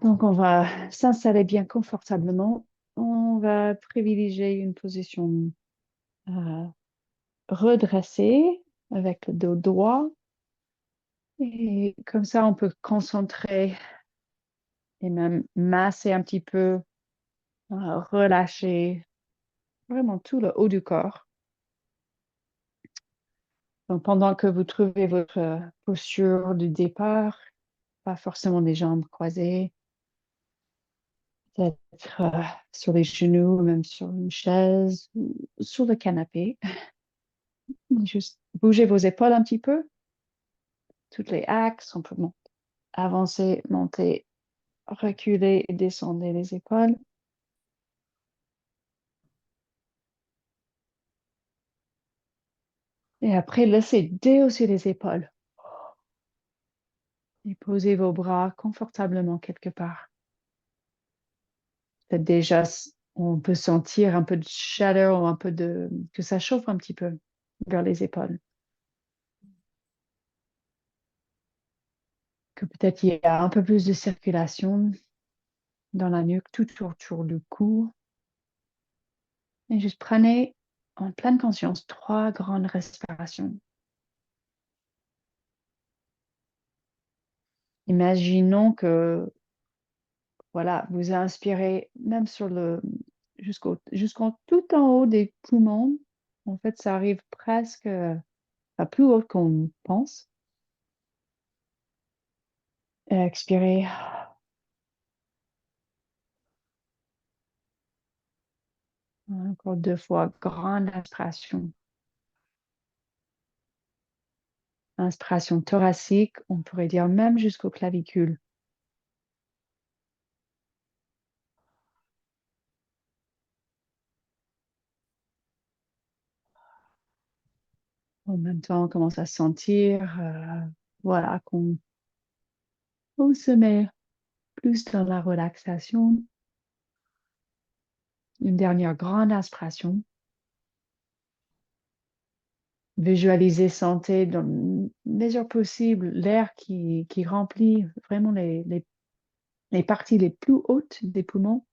Donc, on va s'installer bien confortablement. On va privilégier une position euh, redressée avec le dos droit. Et comme ça, on peut concentrer et même masser un petit peu, relâcher vraiment tout le haut du corps. Donc, pendant que vous trouvez votre posture du départ, pas forcément des jambes croisées, peut-être sur les genoux, même sur une chaise ou sur le canapé. Juste bouger vos épaules un petit peu, toutes les axes. On peut avancer, monter, reculer et descendre les épaules. Et après, laissez déhausser les épaules et posez vos bras confortablement quelque part. Peut-être déjà, on peut sentir un peu de chaleur ou un peu que ça chauffe un petit peu vers les épaules. Que peut-être il y a un peu plus de circulation dans la nuque, tout autour du cou. Et juste prenez en pleine conscience 3 grandes respirations. Imaginons que voilà, vous inspirez même jusqu'en tout en haut des poumons. En fait, ça arrive presque à plus haut qu'on pense. Et expirez. Encore 2 fois. Grande inspiration. Inspiration thoracique, on pourrait dire même jusqu'aux clavicules. En même temps, on commence à sentir, voilà, on se met plus dans la relaxation. Une dernière grande inspiration. Visualisez, sentez dans la mesure possible l'air qui remplit vraiment les parties les plus hautes des poumons.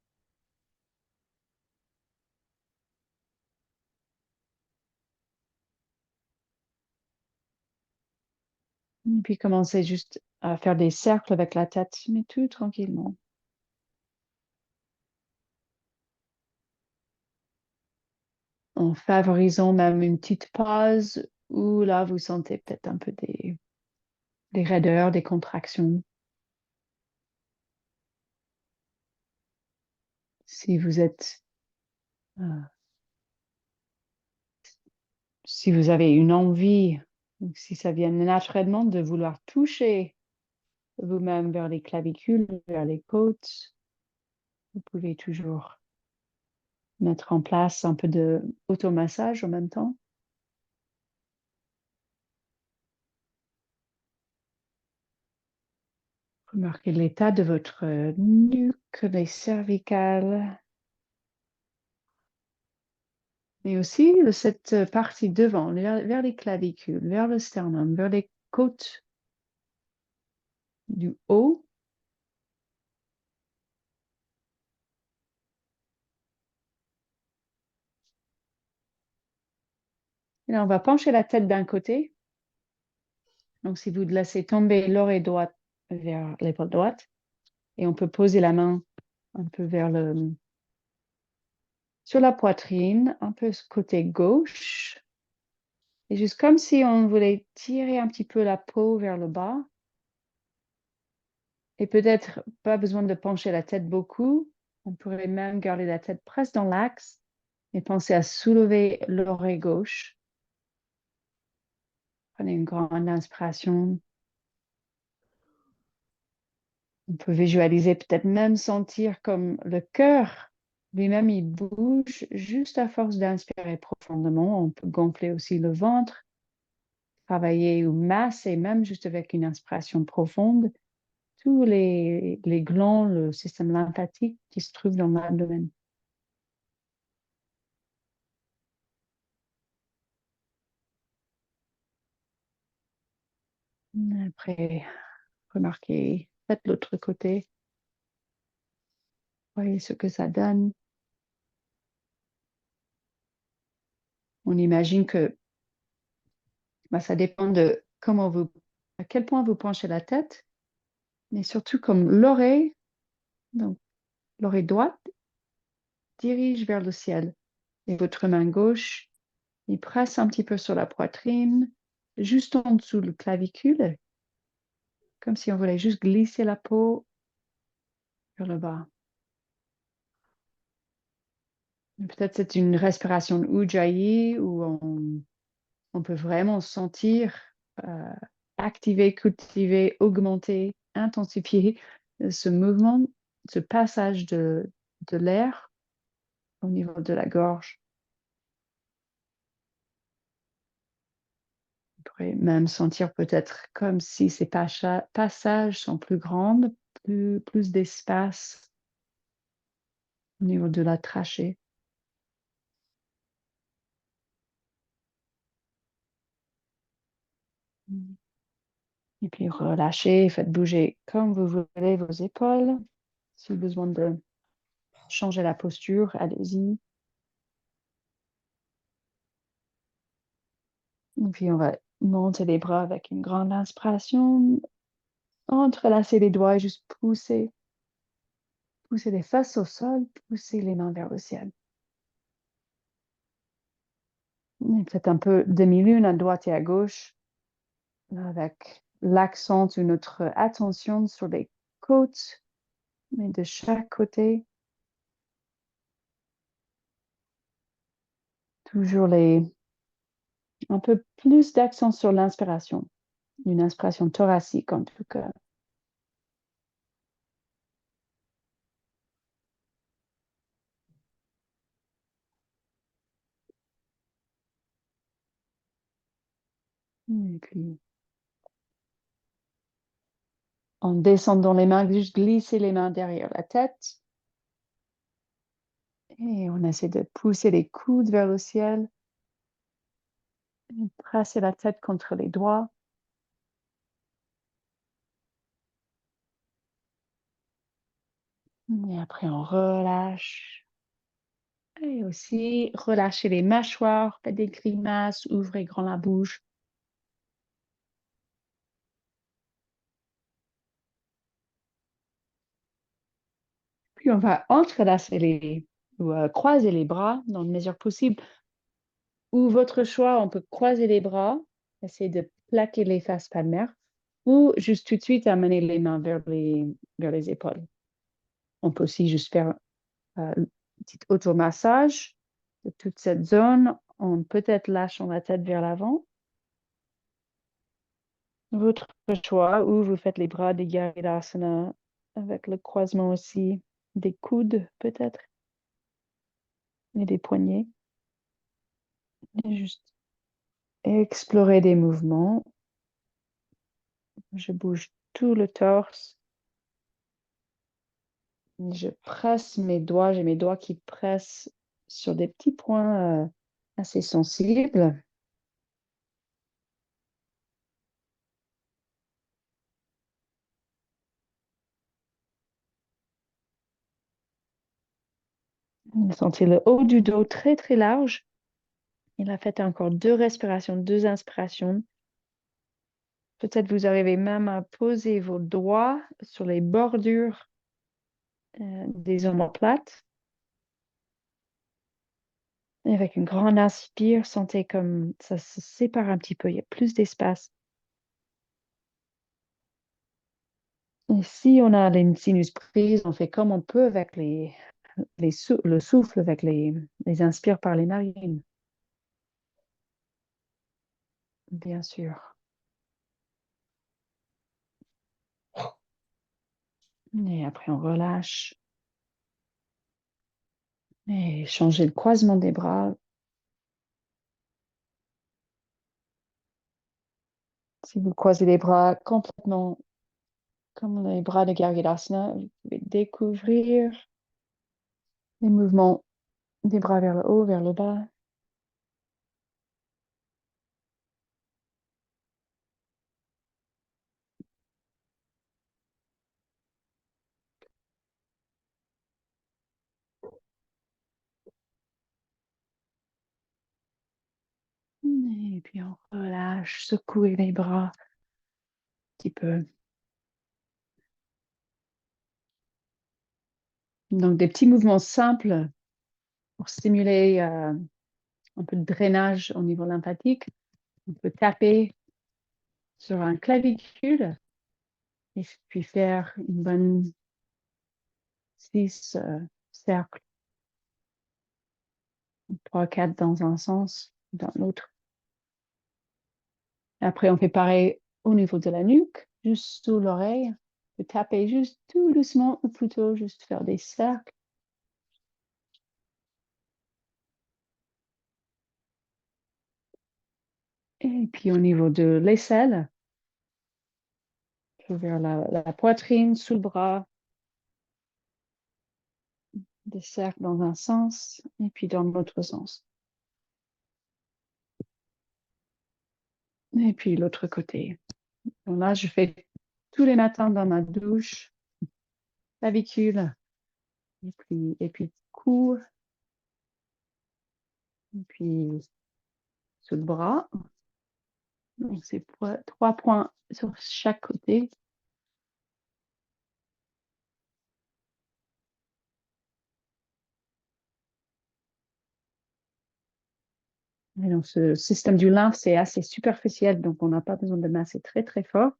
Et puis commencez juste à faire des cercles avec la tête, mais tout tranquillement. En favorisant même une petite pause où là, vous sentez peut-être un peu des raideurs, des contractions. Si vous êtes, euh, si vous avez une envie, ou si ça vient naturellement de vouloir toucher vous-même vers les clavicules, vers les côtes, vous pouvez toujours mettre en place un peu de automassage en même temps. Remarquez l'état de votre nuque, les cervicales, mais aussi de cette partie devant, vers les clavicules, vers le sternum, vers les côtes du haut. Et là, on va pencher la tête d'un côté. Donc, si vous laissez tomber l'oreille droite vers l'épaule droite, et on peut poser la main un peu sur la poitrine, un peu côté gauche. Et juste comme si on voulait tirer un petit peu la peau vers le bas. Et peut-être pas besoin de pencher la tête beaucoup. On pourrait même garder la tête presque dans l'axe et penser à soulever l'oreille gauche. Prenez une grande inspiration. On peut visualiser, peut-être même sentir comme le cœur lui-même, il bouge juste à force d'inspirer profondément. On peut gonfler aussi le ventre, travailler ou masser, même juste avec une inspiration profonde, tous les glands, le système lymphatique qui se trouve dans l'abdomen. Après, remarquez, faites l'autre côté. Voyez ce que ça donne. On imagine que bah, ça dépend de à quel point vous penchez la tête, mais surtout comme l'oreille, donc l'oreille droite dirige vers le ciel et votre main gauche, il presse un petit peu sur la poitrine, juste en dessous le clavicule, comme si on voulait juste glisser la peau vers le bas. Peut-être c'est une respiration Ujjayi où on peut vraiment sentir euh, activer, cultiver, augmenter, intensifier ce mouvement, ce passage de l'air au niveau de la gorge. On pourrait même sentir peut-être comme si ces passages sont plus grands, plus d'espace au niveau de la trachée. Et puis relâchez, faites bouger comme vous voulez vos épaules. Si vous avez besoin de changer la posture, allez-y. Et puis on va monter les bras avec une grande inspiration, entrelacer les doigts et juste pousser. Pousser les fesses au sol, pousser les mains vers le ciel. Et peut-être un peu demi-lune à droite et à gauche, avec l'accent de notre attention sur les côtes, mais de chaque côté. Toujours un peu plus d'accent sur l'inspiration, une inspiration thoracique en tout cas. Et puis, en descendant les mains, juste glisser les mains derrière la tête. Et on essaie de pousser les coudes vers le ciel. Et presser la tête contre les doigts. Et après, on relâche. Et aussi, relâchez les mâchoires, faites des grimaces, ouvrez grand la bouche. Puis, on va entrelacer ou croiser les bras dans la mesure possible. Ou votre choix, on peut croiser les bras, essayer de plaquer les faces palmaires, ou juste tout de suite amener les mains vers les épaules. On peut aussi juste faire un petit automassage de toute cette zone en peut-être lâchant la tête vers l'avant. Votre choix, ou vous faites les bras des Garudasana avec le croisement aussi des coudes peut-être et des poignets. Et juste explorer des mouvements. Je bouge tout le torse. Je presse mes doigts. J'ai mes doigts qui pressent sur des petits points assez sensibles. Sentez le haut du dos très très large. Et là, faites encore 2 respirations, 2 inspirations. Peut-être vous arrivez même à poser vos doigts sur les bordures des omoplates. Et avec une grande inspire, sentez comme ça se sépare un petit peu, il y a plus d'espace. Et si on a une sinus prise, on fait comme on peut avec le souffle, avec les inspires par les narines, bien sûr. Et après, on relâche. Et changer le croisement des bras. Si vous croisez les bras complètement comme les bras de Garudasana, vous pouvez découvrir les mouvements des bras vers le haut, vers le bas. Et puis on relâche, secouer les bras un petit peu. Donc des petits mouvements simples pour stimuler un peu de drainage au niveau lymphatique. On peut taper sur un clavicule et puis faire une bonne 6 cercles, 3, 4 dans un sens, dans l'autre. Après, on fait pareil au niveau de la nuque, juste sous l'oreille. On peut taper juste tout doucement, ou plutôt juste faire des cercles. Et puis au niveau de l'aisselle, vers la poitrine, sous le bras, des cercles dans un sens et puis dans l'autre sens. Et puis l'autre côté. Donc là, je fais tous les matins dans ma douche, clavicule, et puis cou, et puis sous le bras. Donc c'est 3 points sur chaque côté. Et donc ce système du lymphe, c'est assez superficiel, donc on n'a pas besoin de masser très très fort.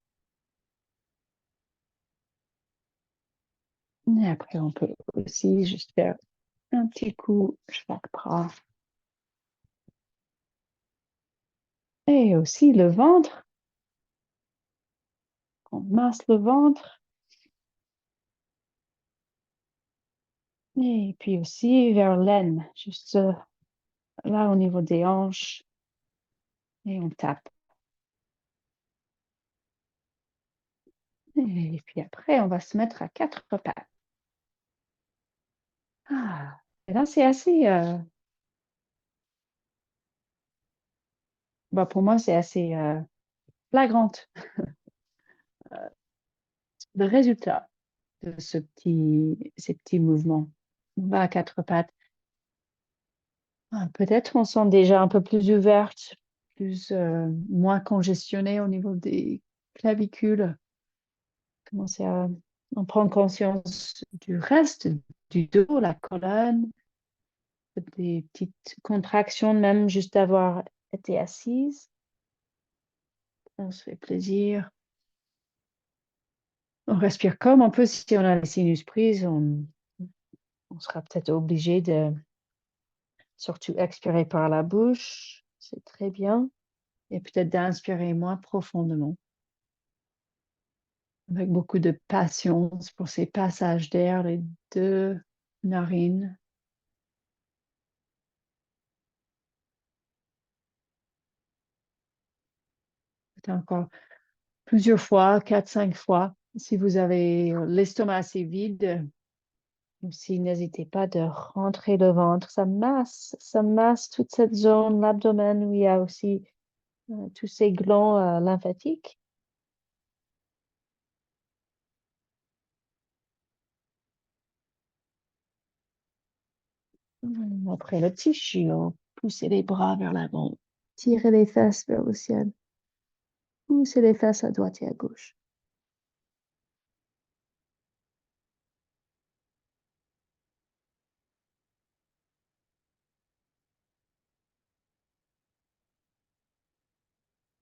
Et après, on peut aussi juste faire un petit coup chaque bras. Et aussi le ventre. On masse le ventre. Et puis aussi vers l'aine, juste là au niveau des hanches. Et on tape. Et puis après, on va se mettre à 4 pattes. Ah, et là, c'est assez, pour moi, c'est assez flagrante le résultat de ces petits mouvements. On va à 4 pattes. Ah, peut-être on sent déjà un peu plus ouverte, moins congestionnée au niveau des clavicules. Commencer à en prendre conscience du reste du dos, la colonne, des petites contractions, même juste d'avoir été assise. On se fait plaisir. On respire comme on peut. Si on a les sinus prises, on sera peut-être obligé de surtout expirer par la bouche. C'est très bien. Et peut-être d'inspirer moins profondément, avec beaucoup de patience pour ces passages d'air, les 2 narines. Peut-être encore plusieurs fois, 4, 5 fois. Si vous avez l'estomac assez vide, aussi n'hésitez pas de rentrer le ventre. Ça masse toute cette zone, l'abdomen où il y a aussi tous ces glands lymphatiques. Après le petit chiot, poussez les bras vers l'avant, tirez les fesses vers le ciel, poussez les fesses à droite et à gauche.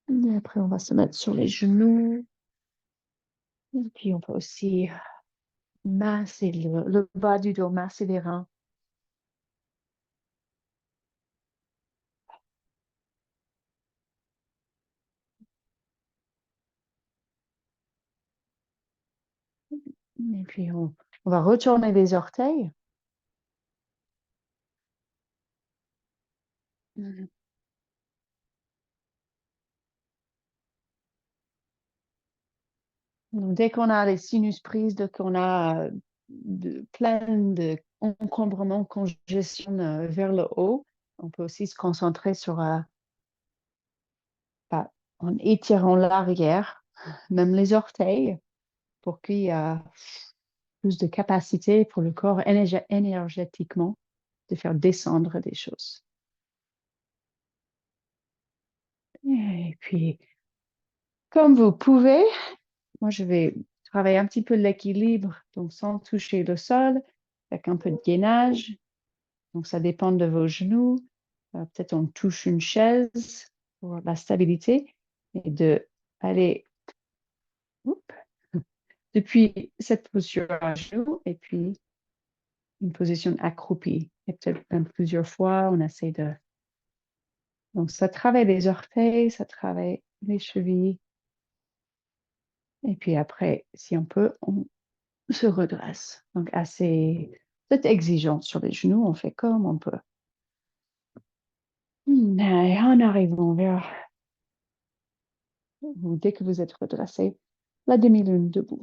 Et après, on va se mettre sur les genoux. Et puis, on peut aussi masser le bas du dos, masser les reins. Et puis, on va retourner les orteils. Mhm. Donc, dès qu'on a les sinus prises, dès qu'on a plein d'encombrements, congestion vers le haut, on peut aussi se concentrer sur, en étirant l'arrière, même les orteils, pour qu'il y ait plus de capacité pour le corps énergétiquement de faire descendre des choses. Et puis, comme vous pouvez, moi, je vais travailler un petit peu l'équilibre, donc sans toucher le sol, avec un peu de gainage. Donc, ça dépend de vos genoux. Peut-être on touche une chaise pour la stabilité et de aller depuis cette posture à genoux et puis une position accroupie. Et peut-être même plusieurs fois, on essaie de... Donc, ça travaille les orteils, ça travaille les chevilles. Et puis après, si on peut, on se redresse. Donc, assez peut-être exigeant sur les genoux, on fait comme on peut. Et en arrivant vers vous, dès que vous êtes redressé, la demi-lune debout.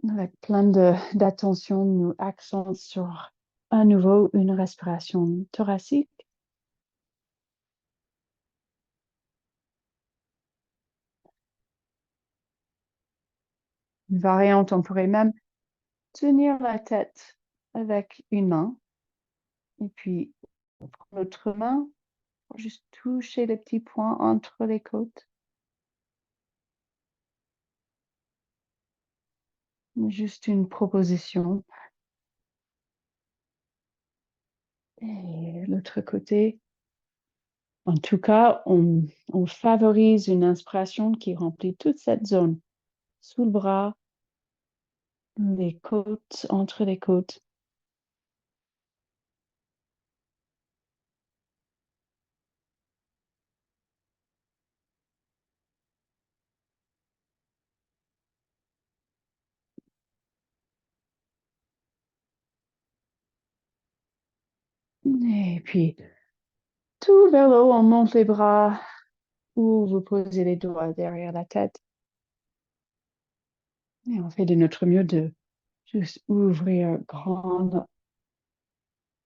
Avec plein d'attention, nous accent sur à nouveau une respiration thoracique. Une variante, on pourrait même tenir la tête avec une main et puis l'autre main pour juste toucher les petits points entre les côtes. Juste une proposition. Et l'autre côté, en tout cas, on favorise une inspiration qui remplit toute cette zone sous le bras, les côtes, entre les côtes. Et puis, tout vers le haut, on monte les bras ou vous posez les doigts derrière la tête. Et on fait de notre mieux de juste ouvrir grand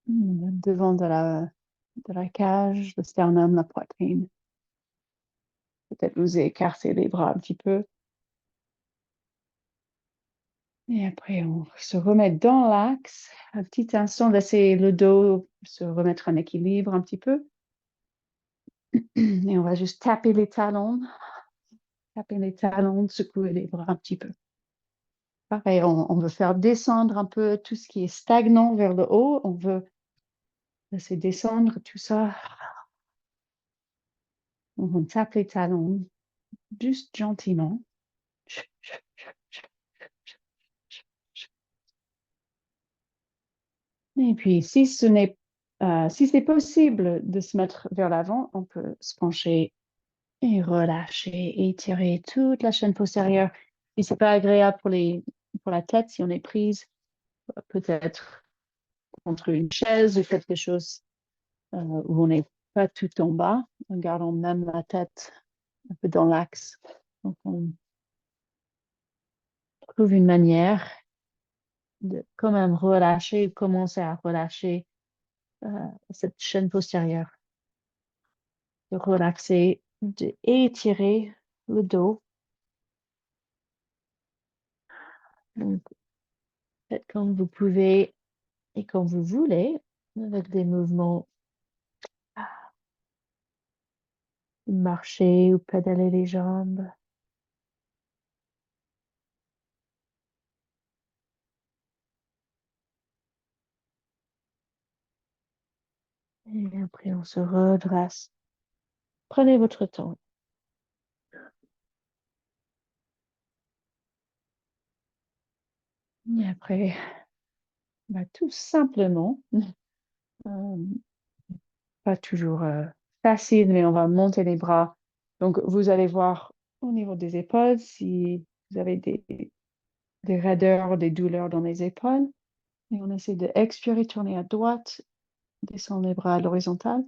devant de la cage, le sternum, la poitrine. Peut-être vous écartez les bras un petit peu. Et après, on se remet dans l'axe. Un petit instant, laisser le dos se remettre en équilibre un petit peu. Et on va juste taper les talons, secouer les bras un petit peu. Pareil, on veut faire descendre un peu tout ce qui est stagnant vers le haut. On veut laisser descendre tout ça. On tape les talons juste gentiment. Et puis, si c'est possible de se mettre vers l'avant, on peut se pencher et relâcher, étirer toute la chaîne postérieure. Si c'est pas agréable pour la tête, si on est prise, peut-être contre une chaise ou quelque chose où on n'est pas tout en bas, en gardant même la tête un peu dans l'axe. Donc, on trouve une manière de quand même relâcher, commencer à relâcher euh, cette chaîne postérieure, de relaxer, d'étirer le dos. Donc, faites comme vous pouvez et comme vous voulez, avec des mouvements, marcher ou pédaler les jambes. Et après, on se redresse. Prenez votre temps. Et après, bah, tout simplement, euh, pas toujours facile, mais on va monter les bras. Donc, vous allez voir au niveau des épaules si vous avez des raideurs, des douleurs dans les épaules. Et on essaie de expirer, tourner à droite, descendre les bras à l'horizontale.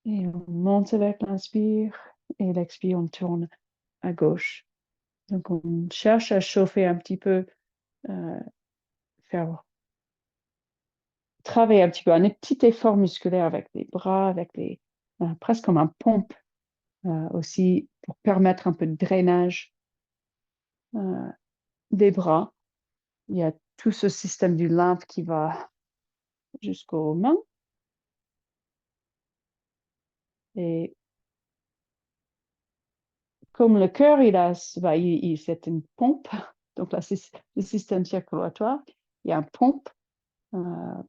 Et on monte avec l'inspire et l'expire, on tourne à gauche. Donc, on cherche à chauffer un petit peu, euh, faire travailler un petit peu, un petit effort musculaire avec les bras, avec presque comme un pompe aussi pour permettre un peu de drainage euh, des bras. Il y a tout ce système du lymphe qui va jusqu'aux mains. Et comme le cœur, il fait une pompe, donc là, c'est le système circulatoire, il y a une pompe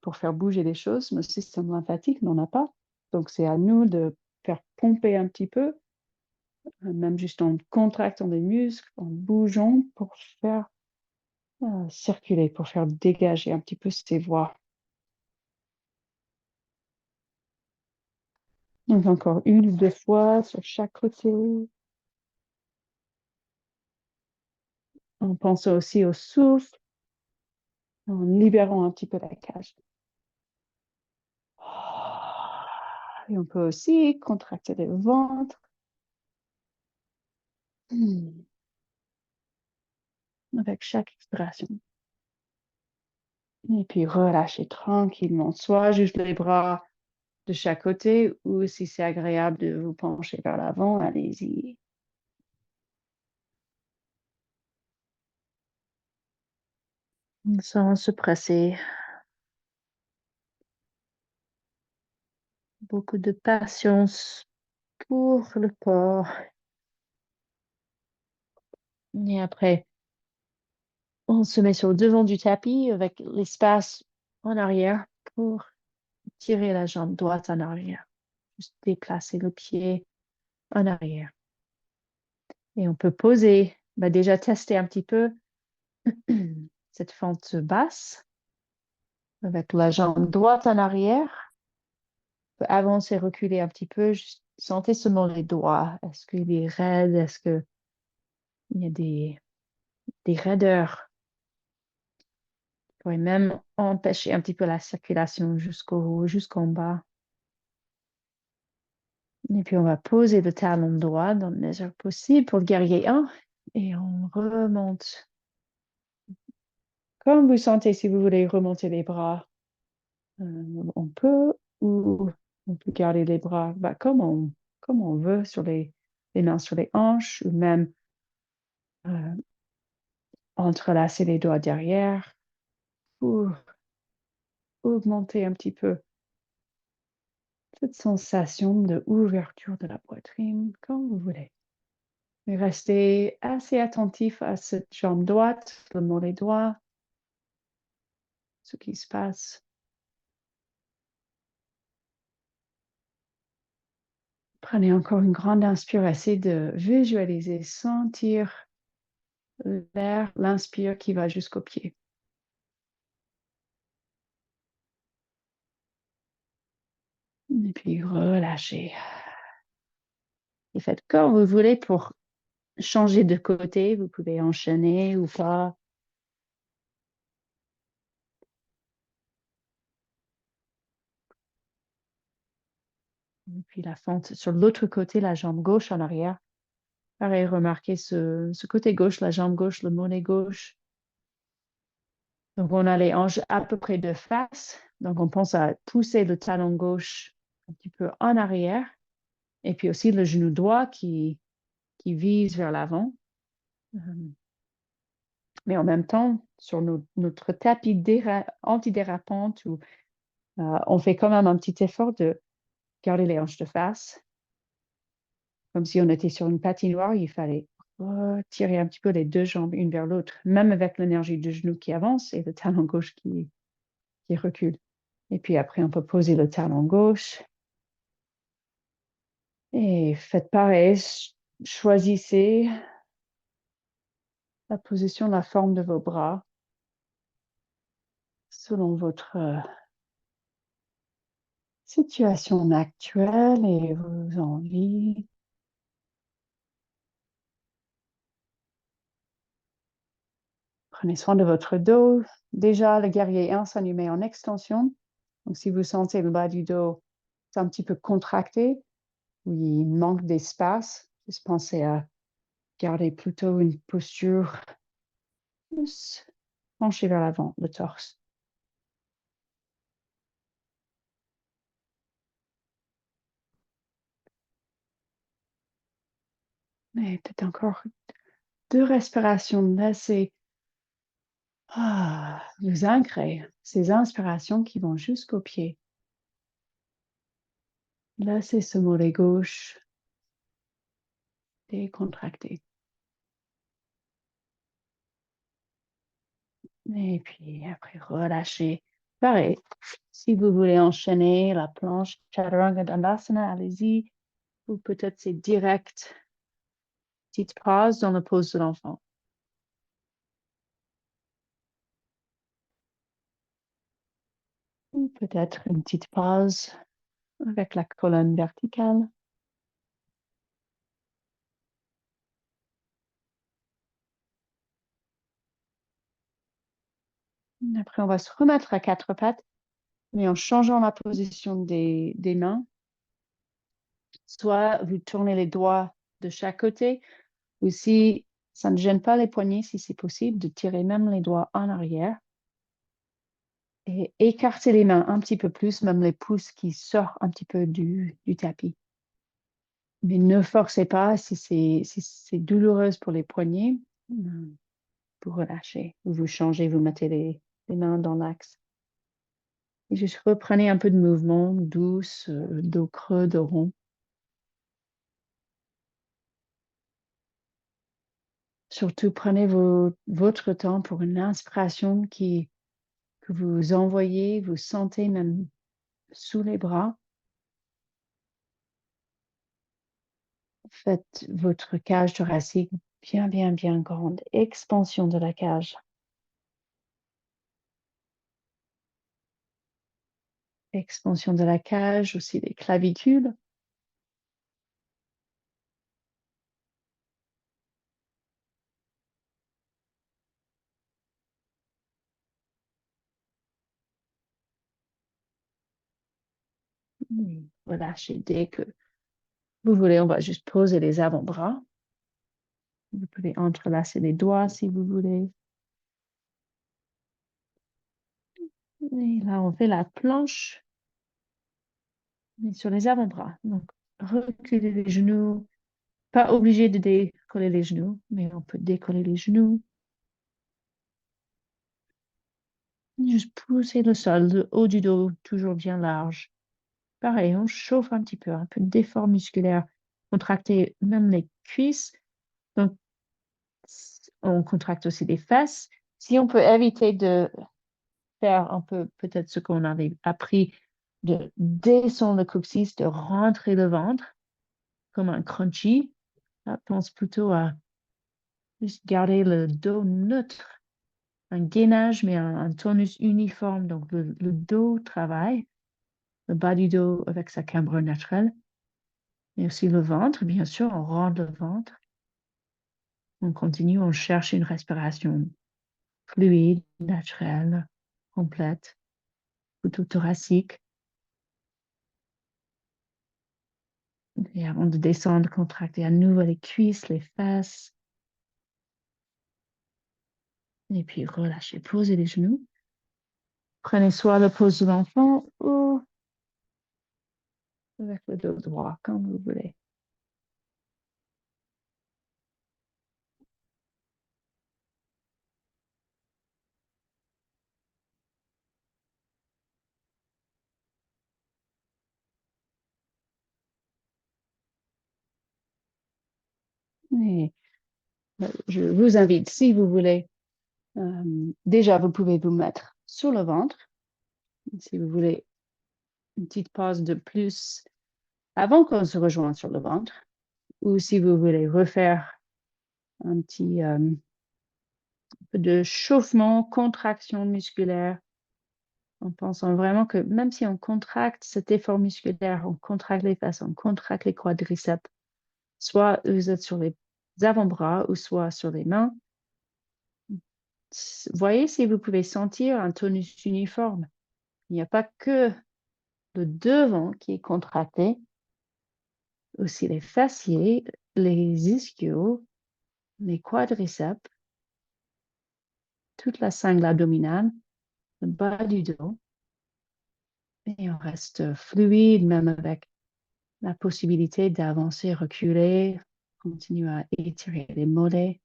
pour faire bouger les choses, mais le système lymphatique n'en a pas. Donc, c'est à nous de faire pomper un petit peu, même juste en contractant les muscles, en bougeant pour faire circuler, pour faire dégager un petit peu ces voies. Donc, encore une ou deux fois sur chaque côté. On pense aussi au souffle, en libérant un petit peu la cage. Et on peut aussi contracter le ventre avec chaque expiration. Et puis relâcher tranquillement, soit juste les bras de chaque côté, ou si c'est agréable de vous pencher vers l'avant, allez-y. Sans se presser. Beaucoup de patience pour le corps. Et après, on se met sur le devant du tapis avec l'espace en arrière pour tirer la jambe droite en arrière. Juste déplacer le pied en arrière. Et on peut poser, déjà tester un petit peu cette fente basse avec la jambe droite en arrière. On peut avancer, reculer un petit peu. Juste sentez seulement les doigts. Est-ce qu'il est raide? Est-ce qu'il y a des raideurs? Vous pourrez même empêcher un petit peu la circulation jusqu'en bas. Et puis, on va poser le talon droit dans la mesure possible pour le guerrier 1. Et on remonte. Comme vous sentez, si vous voulez remonter les bras, on peut, ou on peut garder les bras comme on veut, sur les mains sur les hanches, ou même euh, entrelacer les doigts derrière pour augmenter un petit peu cette sensation de ouverture de la poitrine, comme vous voulez. Mais restez assez attentif à cette jambe droite, seulement les doigts, ce qui se passe. Prenez encore une grande inspire, essayez de visualiser, sentir l'air, l'inspire qui va jusqu'au pied. Et puis relâchez. Et faites comme vous voulez pour changer de côté. Vous pouvez enchaîner ou pas. Et puis la fente sur l'autre côté, la jambe gauche en arrière. Pareil, remarquez ce côté gauche, la jambe gauche, le mollet gauche. Donc, on a les hanches à peu près de face. Donc, on pense à pousser le talon gauche un petit peu en arrière. Et puis aussi le genou droit qui vise vers l'avant. Euh, Mais en même temps, sur notre tapis antidérapante, on fait quand même un petit effort de garder les hanches de face. Comme si on était sur une patinoire, il fallait tirer un petit peu les deux jambes une vers l'autre, même avec l'énergie du genou qui avance et le talon gauche qui recule. Et puis après, on peut poser le talon gauche. Et faites pareil. Choisissez la position, la forme de vos bras selon votre situation actuelle et vos envies. Prenez soin de votre dos. Déjà, le guerrier 1 s'animait en extension. Donc, si vous sentez le bas du dos un petit peu contracté, où il manque d'espace, juste pensez à garder plutôt une posture plus penchée vers l'avant, le torse. Mais peut-être encore 2 respirations. Laissez vous ancrer ces inspirations qui vont jusqu'au pied. Laissez ce mollet gauche décontracté. Et puis après, relâchez. Pareil, si vous voulez enchaîner la planche Chaturanga Dandasana, allez-y. Ou peut-être c'est direct, petite pause dans la pose de l'enfant. Ou peut-être une petite pause avec la colonne verticale. Après, on va se remettre à quatre pattes, mais en changeant la position des mains. Soit vous tournez les doigts de chaque côté, ou si ça ne gêne pas les poignets, si c'est possible, de tirer même les doigts en arrière et écarter les mains un petit peu plus, même les pouces qui sortent un petit peu du tapis. Mais ne forcez pas si c'est douloureux pour les poignets, vous relâchez. Vous changez, vous mettez les mains dans l'axe. Et juste reprenez un peu de mouvement douce, dos creux, dos rond. Surtout, prenez votre temps pour une inspiration que vous envoyez, vous sentez même sous les bras. Faites votre cage thoracique bien, bien, bien grande. Expansion de la cage. Expansion de la cage, aussi des clavicules. Relâchez dès que vous voulez. On va juste poser les avant-bras. Vous pouvez entrelacer les doigts si vous voulez. Et là, on fait la planche sur les avant-bras. Donc, reculez les genoux. Pas obligé de décoller les genoux, mais on peut décoller les genoux. Juste pousser le sol, le haut du dos, toujours bien large. Pareil, on chauffe un petit peu d'effort musculaire. Contracter même les cuisses. Donc, on contracte aussi les fesses. Si on peut éviter de faire un peu peut-être ce qu'on avait appris, de descendre le coccyx, de rentrer le ventre comme un crunchy. Là, pense plutôt à juste garder le dos neutre, un gainage, mais un tonus uniforme. Donc, le dos travaille, le bas du dos avec sa cambre naturelle. Et aussi le ventre, bien sûr, on rentre le ventre. On continue, on cherche une respiration fluide, naturelle, complète, plutôt thoracique. Et avant de descendre, contractez à nouveau les cuisses, les fesses. Et puis relâchez, posez les genoux. Prenez soit la pose de l'enfant ou avec le dos droit, comme vous voulez. Et je vous invite, si vous voulez, déjà, vous pouvez vous mettre sur le ventre. Si vous voulez une petite pause de plus avant qu'on se rejoigne sur le ventre, ou si vous voulez refaire un petit peu de chauffement, contraction musculaire, en pensant vraiment que même si on contracte cet effort musculaire, on contracte les fesses, on contracte les quadriceps, soit vous êtes sur les avant-bras ou soit sur les mains, voyez si vous pouvez sentir un tonus uniforme. Il n'y a pas que le devant qui est contracté, aussi les fessiers, les ischios, les quadriceps, toute la sangle abdominale, le bas du dos. Et on reste fluide, même avec la possibilité d'avancer, reculer, continuer à étirer les mollets.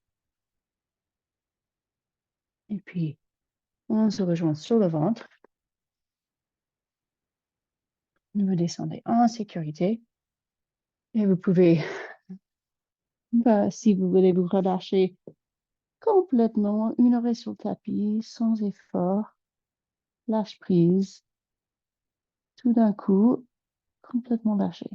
Et puis, on se rejoint sur le ventre. Vous descendez en sécurité et vous pouvez, si vous voulez vous relâcher complètement, une oreille sur le tapis, sans effort, lâche prise, tout d'un coup, complètement lâché.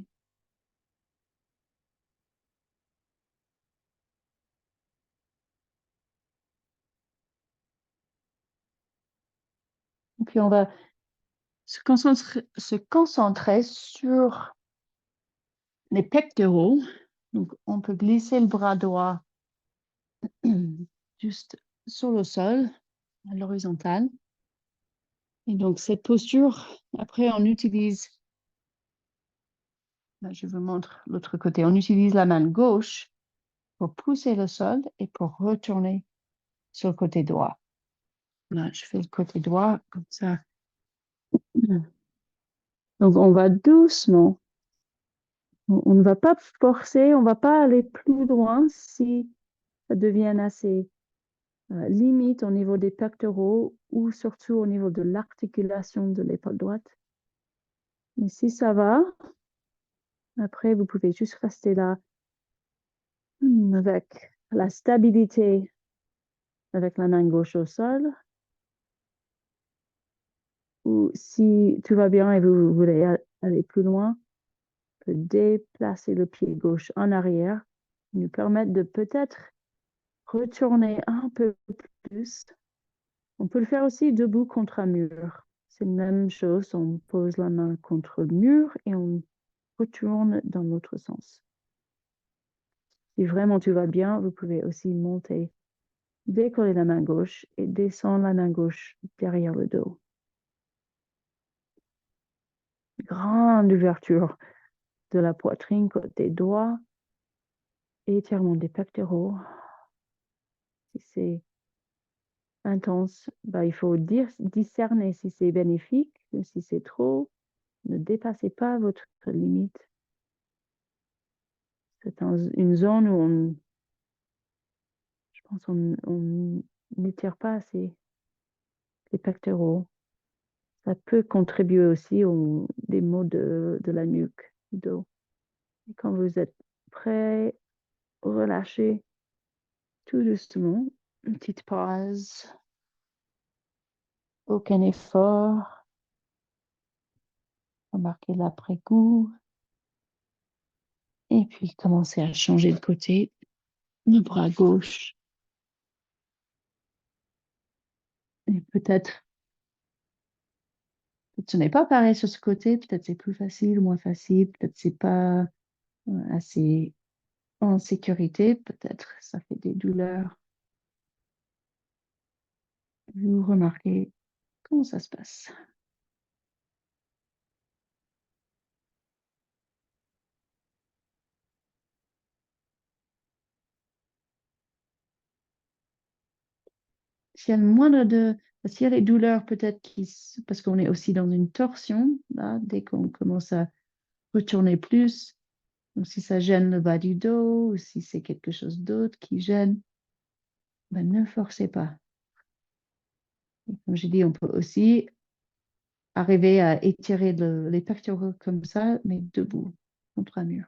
Et puis on va se concentrer sur les pectoraux. Donc on peut glisser le bras droit juste sur le sol, à l'horizontale. Et donc cette posture, après on utilise, là, je vous montre l'autre côté, on utilise la main gauche pour pousser le sol et pour retourner sur le côté droit. Là, je fais le côté droit comme ça. Donc, on va doucement. On ne va pas forcer, on ne va pas aller plus loin si ça devient assez limite au niveau des pectoraux ou surtout au niveau de l'articulation de l'épaule droite. Mais si ça va, après, vous pouvez juste rester là avec la stabilité, avec la main gauche au sol. Ou si tout va bien et vous voulez aller plus loin, peut déplacer le pied gauche en arrière, nous permettre de peut-être retourner un peu plus. On peut le faire aussi debout contre un mur. C'est la même chose, on pose la main contre le mur et on retourne dans l'autre sens. Si vraiment tout va bien, vous pouvez aussi monter, décoller la main gauche et descendre la main gauche derrière le dos. Grande ouverture de la poitrine côté droit, étirement des pectoraux. Si c'est intense, il faut discerner si c'est bénéfique, si c'est trop. Ne dépassez pas votre limite. C'est une zone où je pense on n'étire pas assez les pectoraux. Ça peut contribuer aussi aux des maux de la nuque, du dos. Et quand vous êtes prêt, relâchez tout justement. Une petite pause. Aucun effort. Remarquez l'après-coup. Et puis commencez à changer de côté. Le bras gauche. Et peut-être ce n'est pas pareil sur ce côté. Peut-être c'est plus facile, moins facile. Peut-être c'est pas assez en sécurité. Peut-être ça fait des douleurs. Vous remarquez comment ça se passe. S'il y a le moindre de... S'il y a des douleurs, peut-être parce qu'on est aussi dans une torsion, là, dès qu'on commence à retourner plus, donc si ça gêne le bas du dos, ou si c'est quelque chose d'autre qui gêne, ne forcez pas. Et comme j'ai dit, on peut aussi arriver à étirer les pectoraux comme ça, mais debout, contre un mur.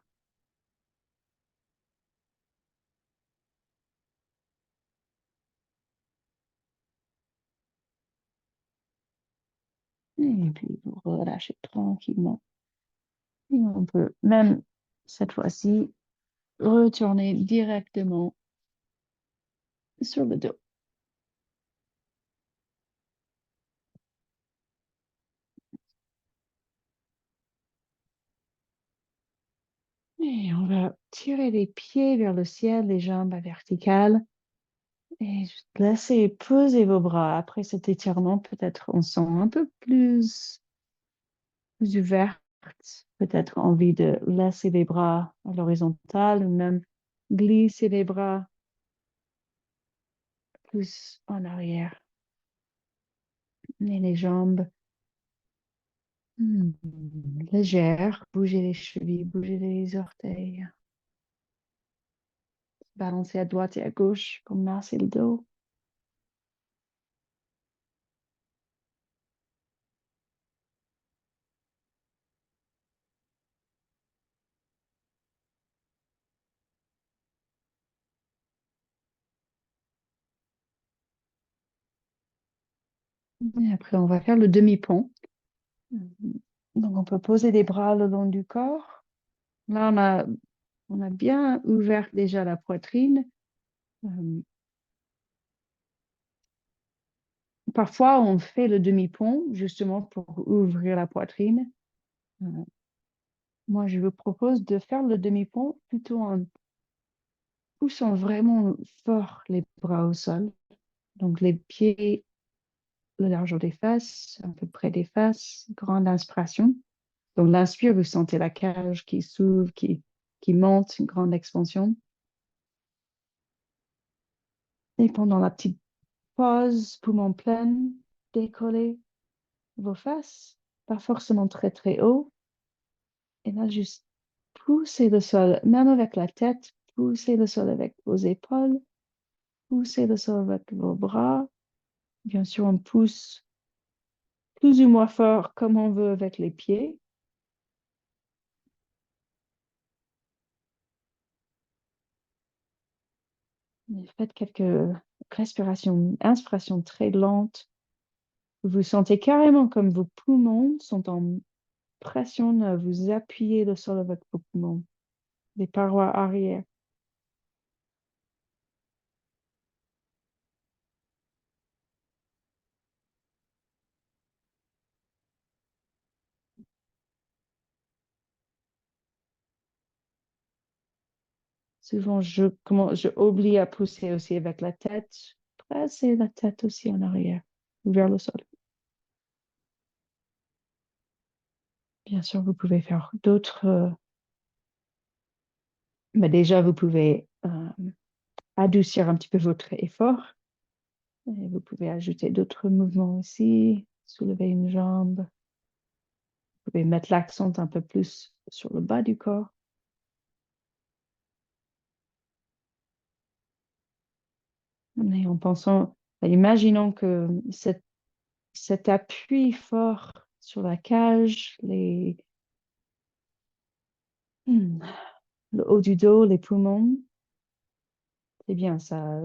Et puis vous relâchez tranquillement. Et on peut même, cette fois-ci, retourner directement sur le dos. Et on va tirer les pieds vers le ciel, les jambes à verticale. Et juste laissez poser vos bras. Après cet étirement, peut-être on sent un peu plus ouverte. Peut-être envie de laisser les bras à l'horizontale ou même glisser les bras plus en arrière. Et les jambes légères. Bougez les chevilles, bougez les orteils. Balancez à droite et à gauche pour masser le dos. Et après, on va faire le demi-pont. Donc, on peut poser les bras le long du corps. Là, on a bien ouvert déjà la poitrine. Euh, Parfois, on fait le demi-pont justement pour ouvrir la poitrine. Euh, Moi, je vous propose de faire le demi-pont plutôt en poussant vraiment fort les bras au sol. Donc, les pieds le largeur des fesses, à peu près des fesses, grande inspiration. Donc, l'inspire, vous sentez la cage qui s'ouvre, qui monte, une grande expansion. Et pendant la petite pause, poumon plein, décollez vos fesses, pas forcément très très haut. Et là, juste poussez le sol, même avec la tête, poussez le sol avec vos épaules, poussez le sol avec vos bras. Bien sûr, on pousse plus ou moins fort comme on veut avec les pieds. Mais faites quelques respirations, inspirations très lentes. Vous sentez carrément comme vos poumons sont en pression, vous appuyez le sol avec vos poumons, les parois arrière. Souvent, je oublie à pousser aussi avec la tête. Pressez la tête aussi en arrière, vers le sol. Bien sûr, vous pouvez faire d'autres, mais déjà, vous pouvez adoucir un petit peu votre effort. Et vous pouvez ajouter d'autres mouvements aussi, soulever une jambe. Vous pouvez mettre l'accent un peu plus sur le bas du corps. Mais en pensant, imaginons que cet appui fort sur la cage, hmm, le haut du dos, les poumons, c'est bien, ça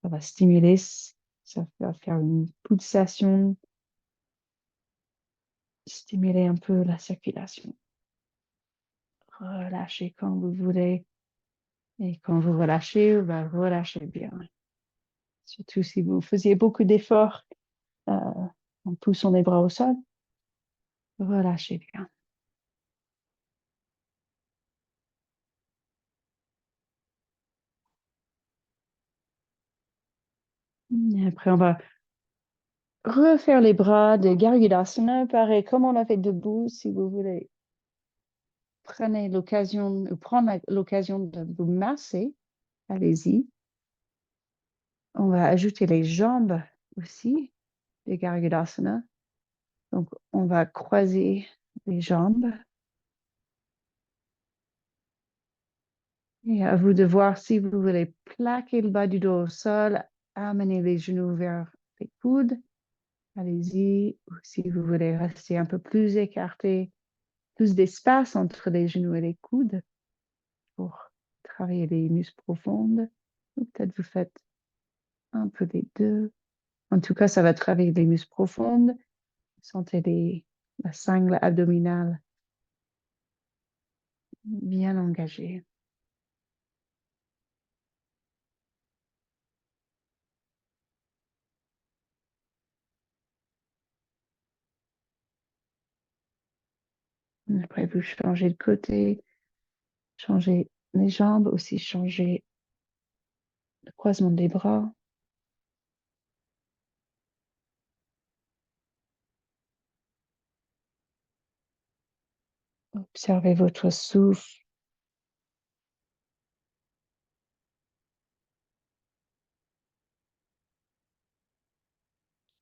va stimuler, ça va faire une pulsation, stimuler un peu la circulation. Relâchez quand vous voulez. Et quand vous relâchez, relâchez bien. Surtout si vous faisiez beaucoup d'efforts euh, en poussant les bras au sol, relâchez bien. Et après, on va refaire les bras de Garudasana, pareil comme on a fait debout, si vous voulez. Prenez l'occasion, ou prendre l'occasion de vous masser. Allez-y. On va ajouter les jambes aussi de Garudasana. Donc, on va croiser les jambes. Et à vous de voir si vous voulez plaquer le bas du dos au sol, amener les genoux vers les coudes. Allez-y. Ou si vous voulez rester un peu plus écarté, plus d'espace entre les genoux et les coudes pour travailler les muscles profondes. Ou peut-être vous faites un peu les deux. En tout cas, ça va travailler les muscles profondes. Sentez la sangle abdominale bien engagée. Après, vous changez de côté, changez les jambes, aussi changez le croisement des bras. Observez votre souffle.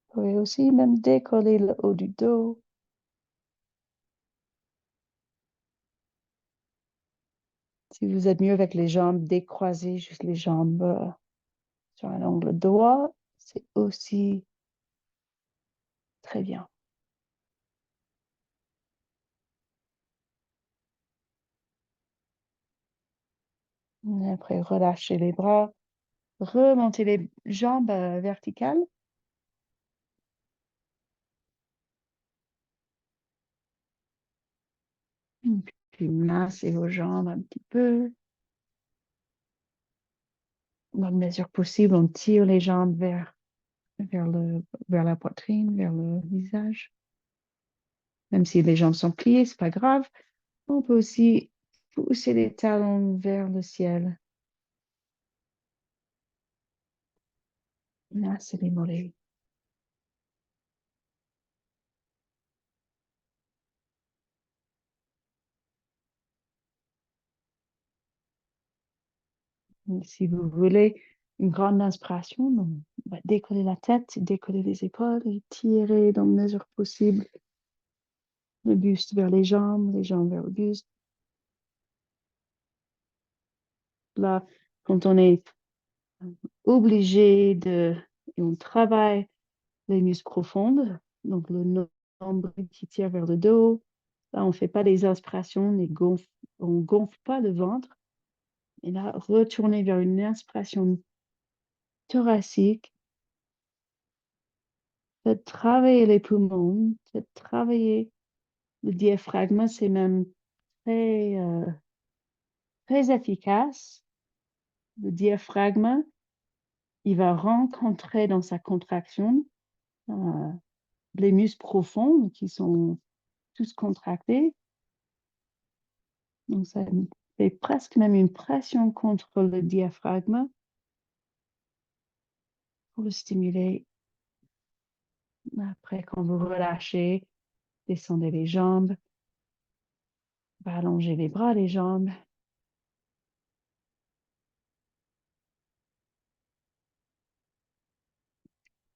Vous pouvez aussi même décoller le haut du dos. Si vous êtes mieux avec les jambes décroisées, juste les jambes sur un angle droit, c'est aussi très bien. Et après, relâchez les bras, remontez les jambes verticales. Puis massez vos jambes un petit peu. Dans la mesure possible, on tire les jambes vers la poitrine, vers le visage. Même si les jambes sont pliées, c'est pas grave. On peut aussi pousser les talons vers le ciel. Masser les mollets. Et si vous voulez une grande inspiration, on va décoller la tête, décoller les épaules et tirer dans la mesure possible le buste vers les jambes vers le buste. Là, quand on est obligé et on travaille les muscles profondes, donc le nombril qui tire vers le dos. Là, on ne fait pas des aspirations, on ne gonfle pas le ventre. Et là, retourner vers une inspiration thoracique, faites travailler les poumons, faites travailler le diaphragme, c'est même très efficace. Le diaphragme, il va rencontrer dans sa contraction euh, les muscles profonds qui sont tous contractés. Donc, ça fait presque même une pression contre le diaphragme pour le stimuler. Après, quand vous relâchez, descendez les jambes, allongez les bras, les jambes.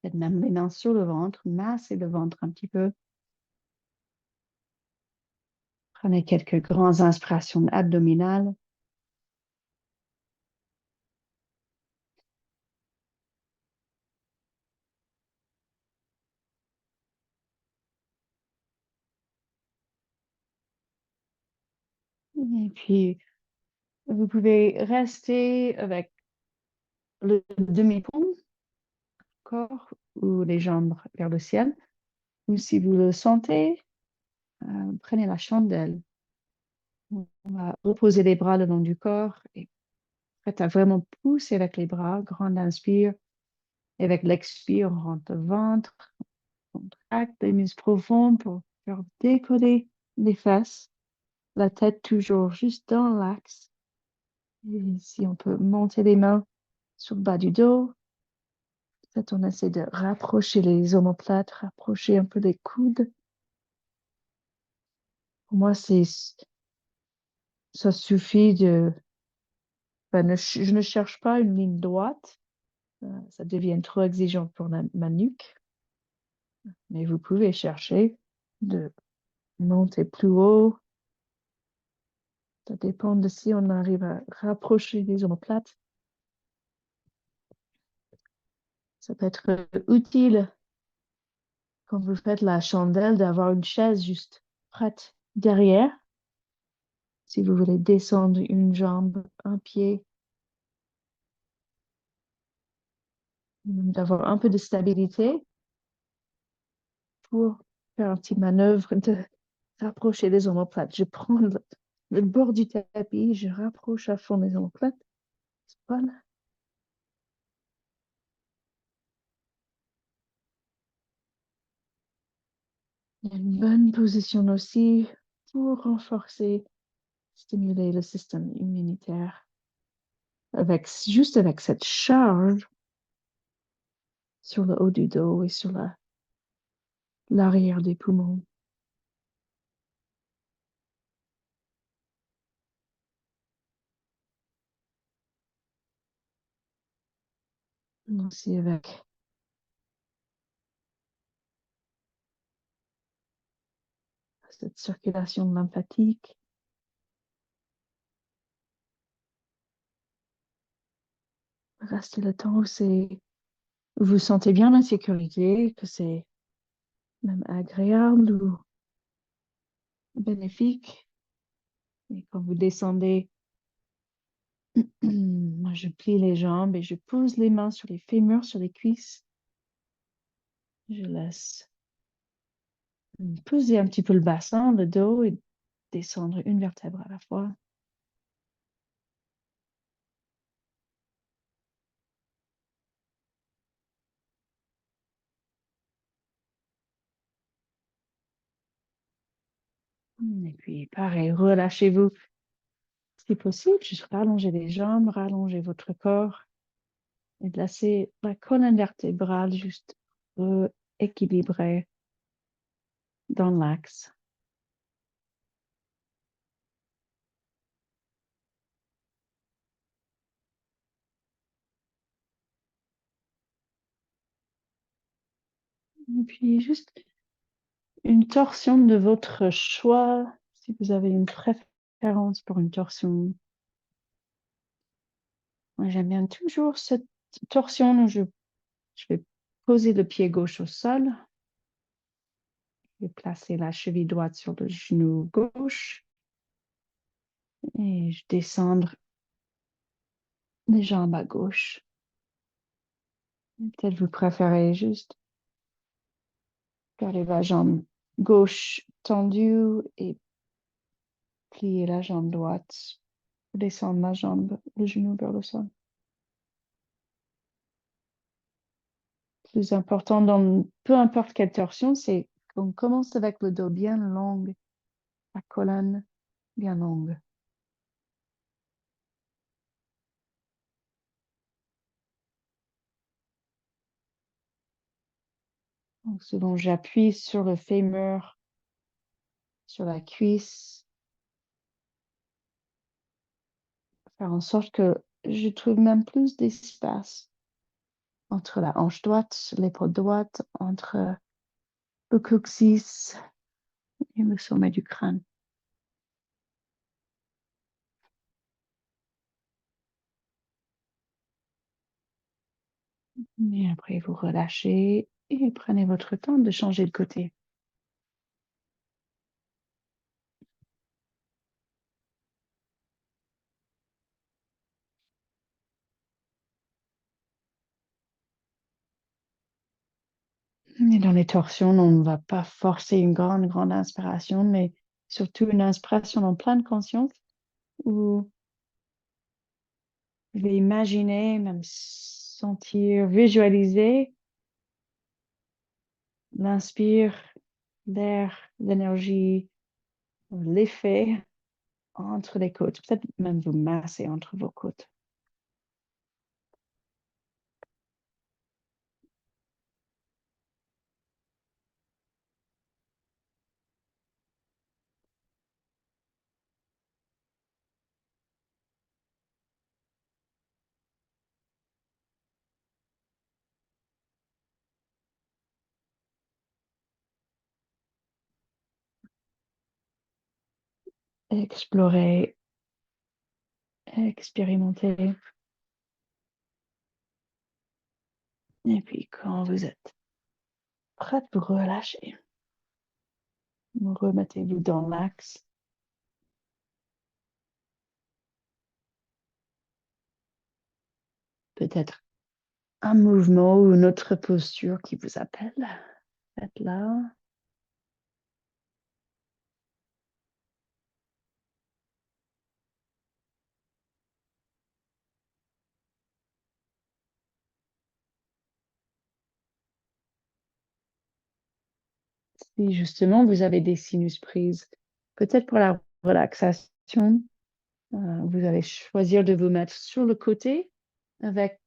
Faites même les mains sur le ventre, massez le ventre un petit peu. Prenez quelques grandes inspirations abdominales. Et puis, vous pouvez rester avec le demi-pont, corps ou les jambes vers le ciel. Ou si vous le sentez, prenez la chandelle. On va reposer les bras le long du corps et prête à vraiment pousser avec les bras. Grande inspire. Et avec l'expire, on rentre le ventre, on contracte les muscles profonds pour faire décoller les fesses. La tête toujours juste dans l'axe. Et si on peut monter les mains sur le bas du dos, peut-être on essaie de rapprocher les omoplates, rapprocher un peu les coudes. Pour moi, ça suffit je ne cherche pas une ligne droite. Ça devient trop exigeant pour ma nuque. Mais vous pouvez chercher de monter plus haut. Ça dépend de si on arrive à rapprocher les omoplates. Ça peut être utile quand vous faites la chandelle d'avoir une chaise juste prête derrière. Si vous voulez descendre une jambe, un pied, d'avoir un peu de stabilité pour faire une petite manœuvre de rapprocher les omoplates. Je prends le bord du tapis, je rapproche à fond les omoplates. Voilà. Il y a une bonne position aussi pour renforcer, stimuler le système immunitaire juste avec cette charge sur le haut du dos et sur l'arrière des poumons. Aussi avec cette circulation lymphatique. Restez le temps où vous vous sentez bien en sécurité, que c'est même agréable ou bénéfique. Et quand vous descendez, moi je plie les jambes et je pose les mains sur les fémurs, sur les cuisses. Je laisse poser un petit peu le bassin, le dos et descendre une vertèbre à la fois. Et puis, pareil, relâchez-vous si possible. Juste rallongez les jambes, rallongez votre corps et laissez la colonne vertébrale juste équilibrée dans l'axe. Et puis, juste une torsion de votre choix, si vous avez une préférence pour une torsion. Moi, j'aime bien toujours cette torsion où je vais poser le pied gauche au sol. Je vais placer la cheville droite sur le genou gauche et je descendre les jambes à gauche. Peut-être vous préférez juste garder la jambe gauche tendue et plier la jambe droite, descendre la jambe, le genou vers le sol. Plus important dans peu importe quelle torsion, c'est qu'on commence avec le dos bien long, la colonne bien longue. Donc, souvent, j'appuie sur le fémur, sur la cuisse, faire en sorte que je trouve même plus d'espace entre la hanche droite, l'épaule droite, entre le coccyx et le sommet du crâne. Et après, vous relâchez et prenez votre temps de changer de côté. Et dans les torsions, on ne va pas forcer une grande inspiration, mais surtout une inspiration en pleine conscience où vous vais imaginer, même sentir, visualiser l'inspire, l'air, l'énergie, l'effet entre les côtes. Peut-être même vous masser entre vos côtes. Explorer, expérimenter. Et puis quand vous êtes prête, vous relâchez. Vous remettez-vous dans l'axe. Peut-être un mouvement ou une autre posture qui vous appelle. Faites là. Si justement vous avez des sinus prises, peut-être pour la relaxation, vous allez choisir de vous mettre sur le côté avec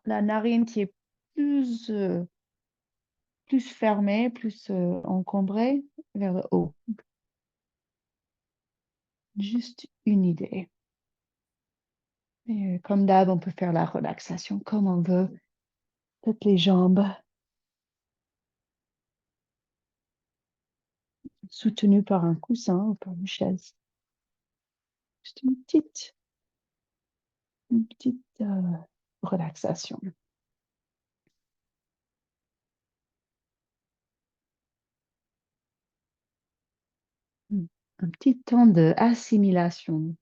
la narine qui est plus fermée, plus encombrée vers le haut. Juste une idée. Et comme d'hab, on peut faire la relaxation comme on veut. Peut-être les jambes soutenues par un coussin ou par une chaise. Juste une petite relaxation. Un petit temps d'assimilation.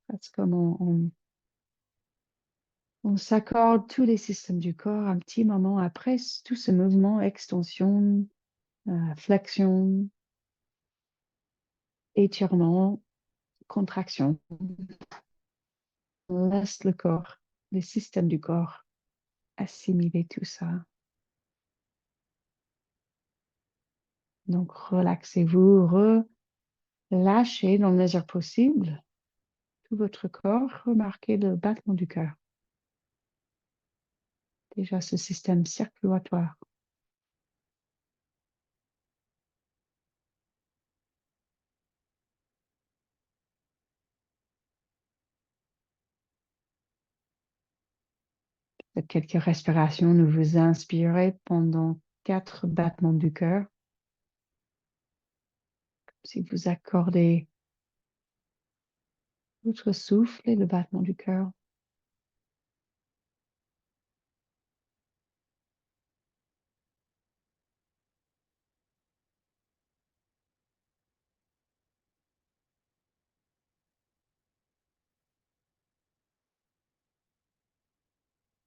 Parce qu'on on s'accorde tous les systèmes du corps un petit moment après tout ce mouvement, extension, flexion. étirement, contraction. On laisse le corps, le système du corps assimiler tout ça. Donc, relaxez-vous, relâchez dans la mesure possible tout votre corps. Remarquez le battement du cœur. Déjà, ce système circulatoire. Faites quelques respirations, ne vous inspirez pendant 4 battements du cœur. Si vous accordez votre souffle et le battement du cœur.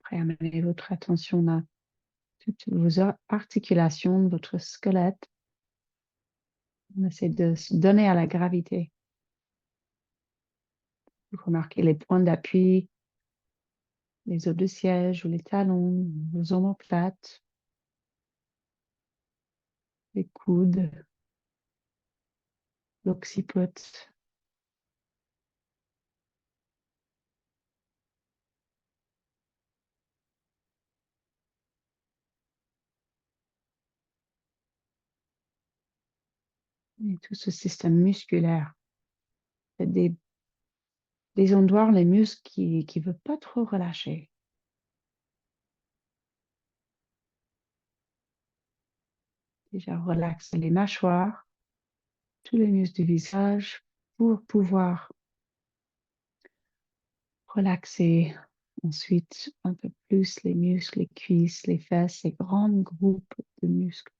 Après, amenez votre attention à toutes vos articulations, votre squelette. On essaie de se donner à la gravité. Vous remarquez les points d'appui, les os de siège ou les talons, vos omoplates, les coudes, l'occiput. Et tout ce système musculaire. C'est des endroits, les muscles qui ne veulent pas trop relâcher. Déjà, relaxez les mâchoires, tous les muscles du visage pour pouvoir relaxer ensuite un peu plus les muscles, les cuisses, les fesses, ces grands groupes de muscles.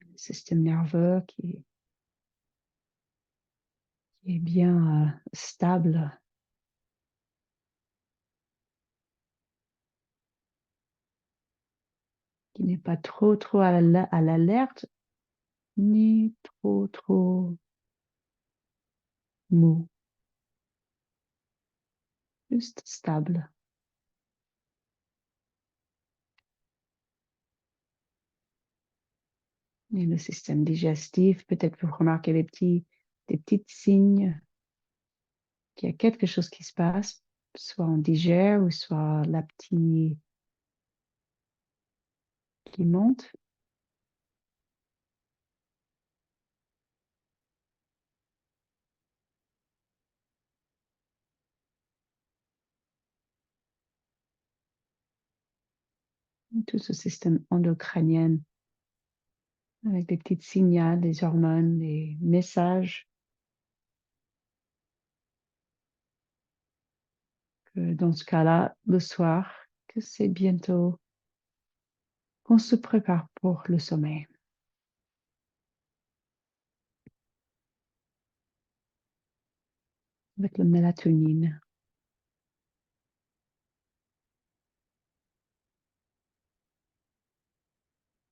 Le système nerveux qui est bien stable, qui n'est pas trop à l'alerte, ni trop mou, juste stable. Et le système digestif, peut-être vous remarquez des petits signes qu'il y a quelque chose qui se passe, soit on digère ou soit l'appétit qui monte. Tout ce système endocrinien avec des petits signaux, des hormones, des messages que dans ce cas-là, le soir, que c'est bientôt qu'on se prépare pour le sommeil. Avec la mélatonine.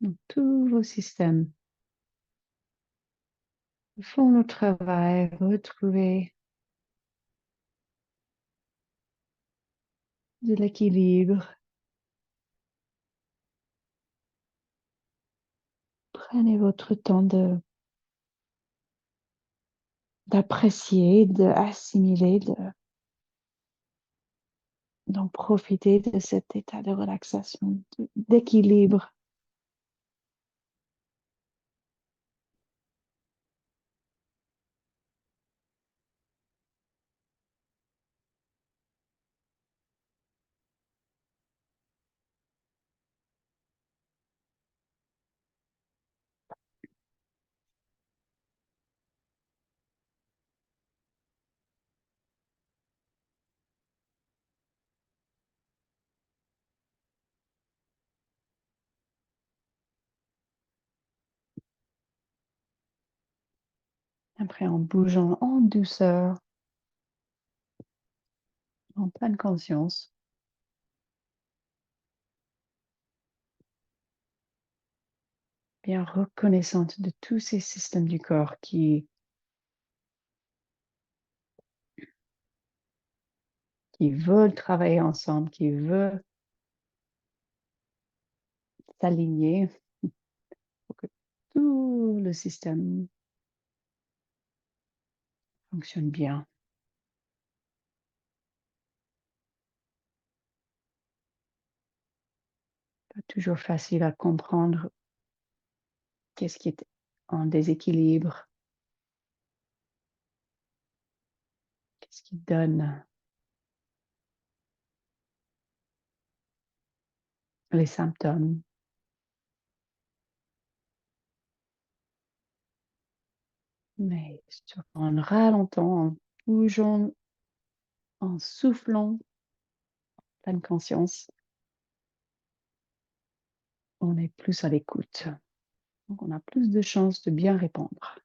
Donc, tous vos systèmes font le travail, retrouver de l'équilibre. Prenez votre temps d'apprécier, d'assimiler, d'en profiter de cet état de relaxation, d'équilibre. Après, en bougeant en douceur, en pleine conscience, bien reconnaissante de tous ces systèmes du corps qui veulent travailler ensemble, qui veulent s'aligner pour que tout le système fonctionne bien. Pas toujours facile à comprendre qu'est-ce qui est en déséquilibre, qu'est-ce qui donne les symptômes. Mais surtout en ralentant, en bougeant, en soufflant, pleine conscience, on est plus à l'écoute. Donc on a plus de chances de bien répondre.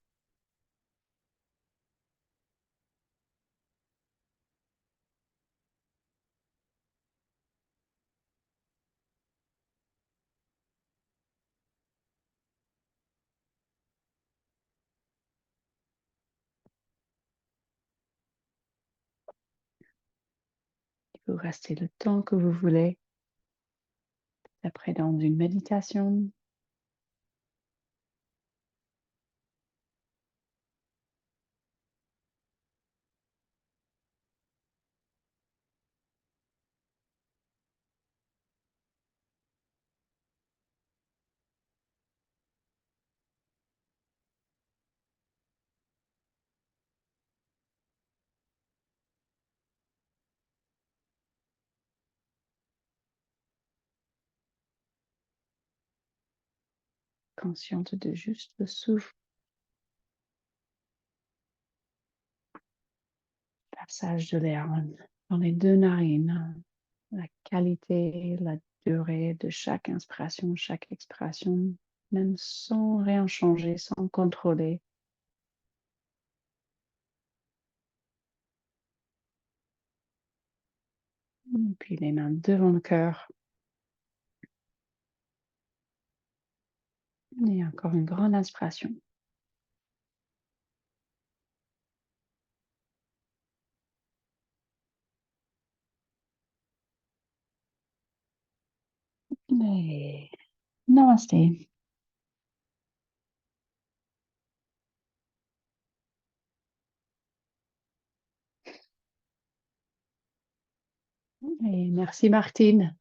Vous restez le temps que vous voulez. Après, dans une méditation, consciente de juste le souffle, passage de l'air dans les deux narines, la qualité, la durée de chaque inspiration, chaque expiration, même sans rien changer, sans contrôler. Et puis les mains devant le cœur. Et encore une grande inspiration. Et namaste. Et merci Martine.